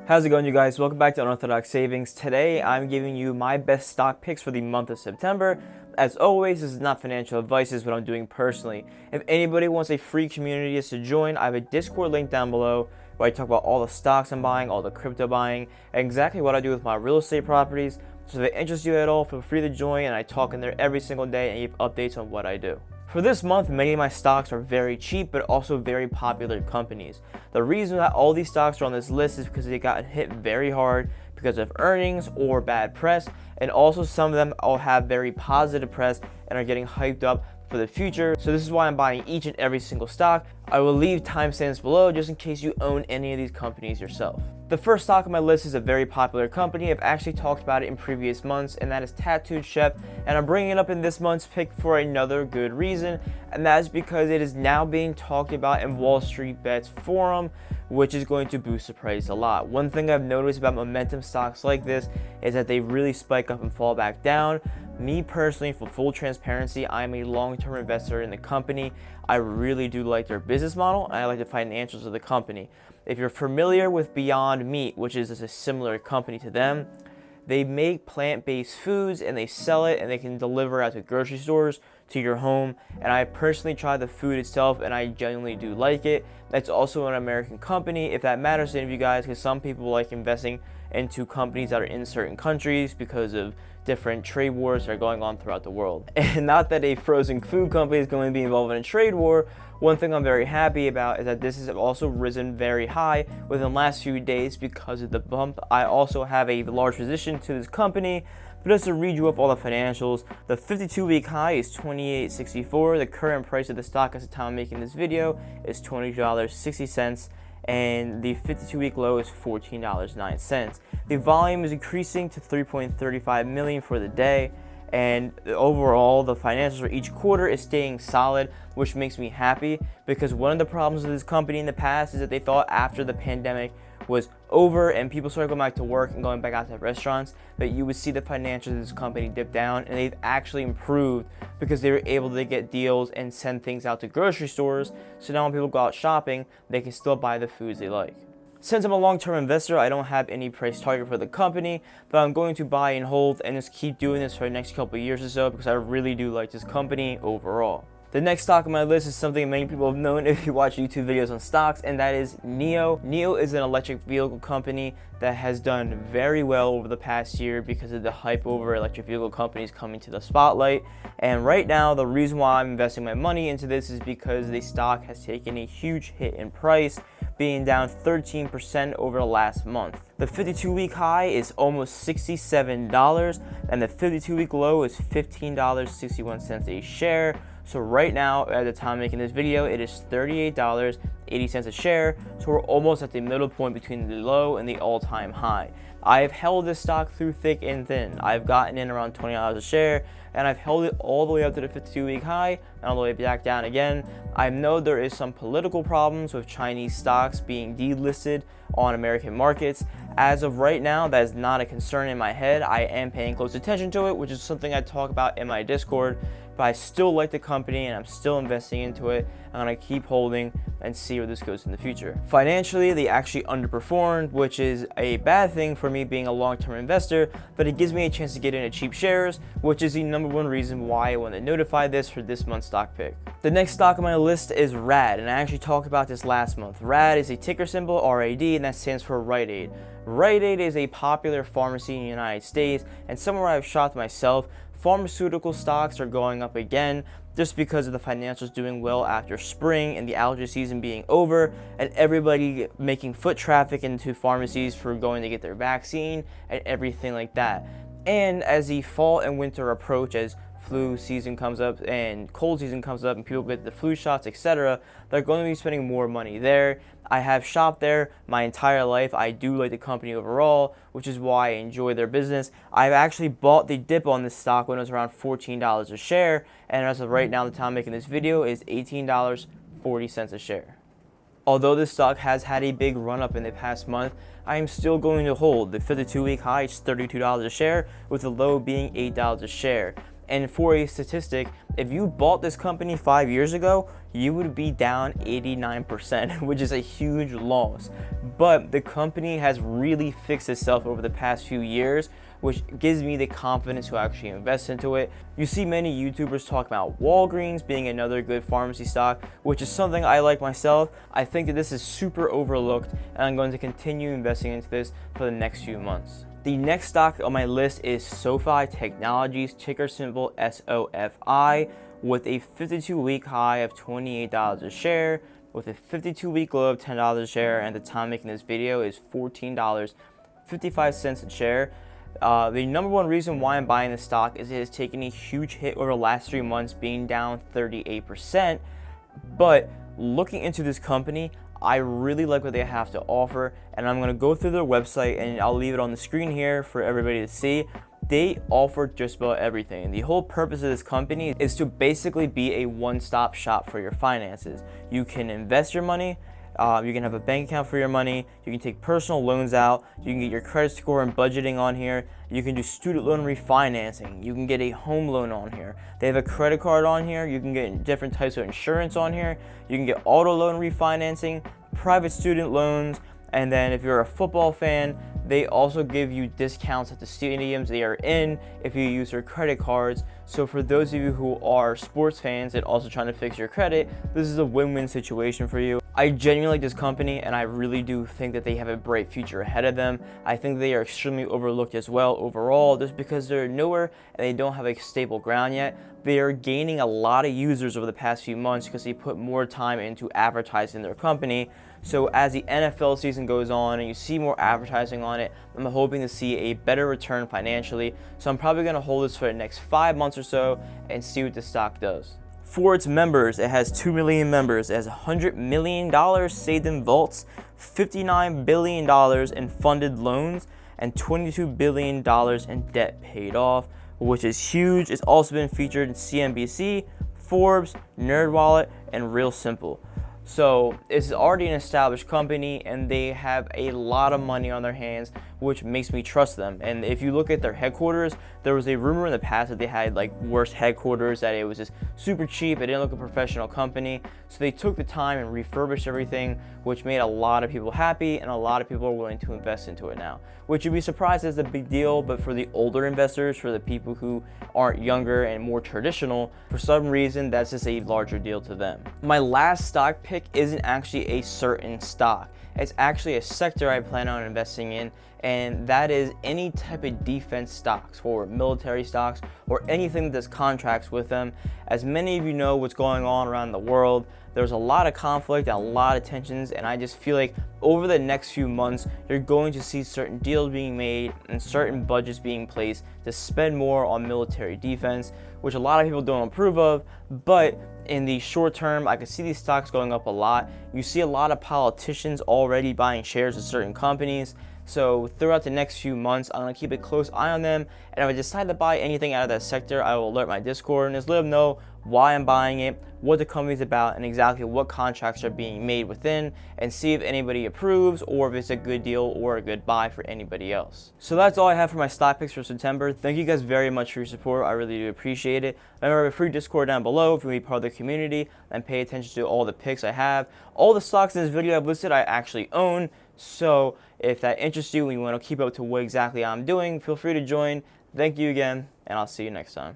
How's it going, you guys? Welcome back to Unorthodox Savings. Today, I'm giving you my best stock picks for the month of September. As always, this is not financial advice, this is what I'm doing personally. If anybody wants a free community to join, I have a Discord link down below where I talk about all the stocks I'm buying, all the crypto buying, and exactly what I do with my real estate properties. So if it interests you at all, feel free to join, and I talk in there every single day and give updates on what I do. For this month, many of my stocks are very cheap, but also very popular companies. The reason that all these stocks are on this list is because they got hit very hard because of earnings or bad press, and also some of them all have very positive press and are getting hyped up for the future. So this is why I'm buying each and every single stock. I will leave timestamps below just in case you own any of these companies yourself. The first stock on my list is a very popular company. I've actually talked about it in previous months, and that is Tattooed Chef, and I'm bringing it up in this month's pick for another good reason, and that is because it is now being talked about in Wall Street Bets forum, which is going to boost the price a lot. One thing I've noticed about momentum stocks like this is that they really spike up and fall back down. Me personally, for full transparency, I'm a long-term investor in the company. I really do like their business model, and I like the financials of the company. If you're familiar with Beyond Meat, which is a similar company to them, they make plant-based foods and they sell it and they can deliver out to grocery stores, to your home. And I personally tried the food itself and I genuinely do like it. It's also an American company, if that matters to any of you guys, because some people like investing into companies that are in certain countries because of different trade wars that are going on throughout the world. And not that a frozen food company is going to be involved in a trade war. One thing I'm very happy about is that this has also risen very high within the last few days because of the bump. I also have a large position to this company, but just to read you up all the financials, the 52-week high is $28.64. The current price of the stock at the time I'm making this video is $20.60. And the 52-week low is $14.09. The volume is increasing to 3.35 million for the day, and overall the financials for each quarter is staying solid, which makes me happy, because one of the problems with this company in the past is that they thought after the pandemic was over and people started going back to work and going back out to restaurants, that you would see the financials of this company dip down, and they've actually improved because they were able to get deals and send things out to grocery stores, so now when people go out shopping, they can still buy the foods they like. Since I'm a long-term investor, I don't have any price target for the company, but I'm going to buy and hold and just keep doing this for the next couple of years or so because I really do like this company overall. The next stock on my list is something many people have known if you watch YouTube videos on stocks, and that is NIO. NIO is an electric vehicle company that has done very well over the past year because of the hype over electric vehicle companies coming to the spotlight. And right now, the reason why I'm investing my money into this is because the stock has taken a huge hit in price, being down 13% over the last month. The 52-week high is almost $67, and the 52-week low is $15.61 a share. So right now, at the time making this video, it is $38.80 a share. So we're almost at the middle point between the low and the all-time high. I've held this stock through thick and thin. I've gotten in around $20 a share, and I've held it all the way up to the 52-week high and all the way back down again. I know there is some political problems with Chinese stocks being delisted on American markets. As of right now, that is not a concern in my head. I am paying close attention to it, which is something I talk about in my Discord, but I still like the company and I'm still investing into it. I'm gonna keep holding and see where this goes in the future. Financially, they actually underperformed, which is a bad thing for me being a long-term investor, but it gives me a chance to get into cheap shares, which is the number one reason why I want to notify this for this month's stock pick. The next stock on my list is RAD, and I actually talked about this last month. RAD is a ticker symbol, RAD, and that stands for Rite Aid. Rite Aid is a popular pharmacy in the United States, and somewhere I've shopped myself. Pharmaceutical stocks are going up again just because of the financials doing well after spring and the allergy season being over, and everybody making foot traffic into pharmacies for going to get their vaccine and everything like that. And as the fall and winter approach, as flu season comes up and cold season comes up and people get the flu shots, etc., they're going to be spending more money there. I have shopped there my entire life. I do like the company overall, which is why I enjoy their business. I've actually bought the dip on this stock when it was around $14 a share, and as of right now, the time I'm making this video is $18.40 a share. Although this stock has had a big run up in the past month, I am still going to hold. The 52-week high is $32 a share, with the low being $8 a share. And for a statistic, if you bought this company 5 years ago, you would be down 89%, which is a huge loss. But the company has really fixed itself over the past few years, which gives me the confidence to actually invest into it. You see many YouTubers talk about Walgreens being another good pharmacy stock, which is something I like myself. I think that this is super overlooked, and I'm going to continue investing into this for the next few months. The next stock on my list is SOFI Technologies, ticker symbol SOFI, with a 52-week high of $28 a share, with a 52-week low of $10 a share, and the time making this video is $14.55 a share. The number one reason why I'm buying this stock is it has taken a huge hit over the last 3 months, being down 38%. But looking into this company, I really like what they have to offer, and I'm going to go through their website, and I'll leave it on the screen here for everybody to see. They offer just about everything. The whole purpose of this company is to basically be a one-stop shop for your finances. You can invest your money, you can have a bank account for your money, you can take personal loans out, you can get your credit score and budgeting on here, you can do student loan refinancing, you can get a home loan on here. They have a credit card on here, you can get different types of insurance on here, you can get auto loan refinancing, private student loans, and then if you're a football fan, they also give you discounts at the stadiums they are in if you use their credit cards. So for those of you who are sports fans and also trying to fix your credit, this is a win-win situation for you. I genuinely like this company, and I really do think that they have a bright future ahead of them. I think they are extremely overlooked as well overall, just because they're newer and they don't have a stable ground yet. They are gaining a lot of users over the past few months because they put more time into advertising their company. So as the NFL season goes on and you see more advertising on it, I'm hoping to see a better return financially. So I'm probably going to hold this for the next 5 months or so and see what the stock does. For its members, it has 2 million members. It has $100 million saved in vaults, $59 billion in funded loans, and $22 billion in debt paid off, which is huge. It's also been featured in CNBC, Forbes, NerdWallet, and Real Simple. So it's already an established company, and they have a lot of money on their hands, which makes me trust them. And if you look at their headquarters, there was a rumor in the past that they had like worse headquarters, that it was just super cheap, it didn't look a professional company. So they took the time and refurbished everything, which made a lot of people happy, and a lot of people are willing to invest into it now, which you'd be surprised is a big deal. But for the older investors, for the people who aren't younger and more traditional, for some reason that's just a larger deal to them. My last stock pick isn't actually a certain stock. It's actually a sector I plan on investing in, and that is any type of defense stocks, or military stocks, or anything that does contracts with them. As many of you know what's going on around the world, there's a lot of conflict and a lot of tensions, and I just feel like over the next few months, you're going to see certain deals being made and certain budgets being placed to spend more on military defense, which a lot of people don't approve of. But in the short term, I can see these stocks going up a lot. You see a lot of politicians already buying shares of certain companies. So throughout the next few months, I'm going to keep a close eye on them, and if I decide to buy anything out of that sector, I will alert my Discord and just let them know why I'm buying it, what the company's about, and exactly what contracts are being made within, and see if anybody approves or if it's a good deal or a good buy for anybody else. So that's all I have for my stock picks for September. Thank you guys very much for your support. I really do appreciate it. Remember, I have a free Discord down below if you want to be part of the community and pay attention to all the picks I have. All the stocks in this video I've listed I actually own. So if that interests you and you want to keep up to what exactly I'm doing, feel free to join. Thank you again, and I'll see you next time.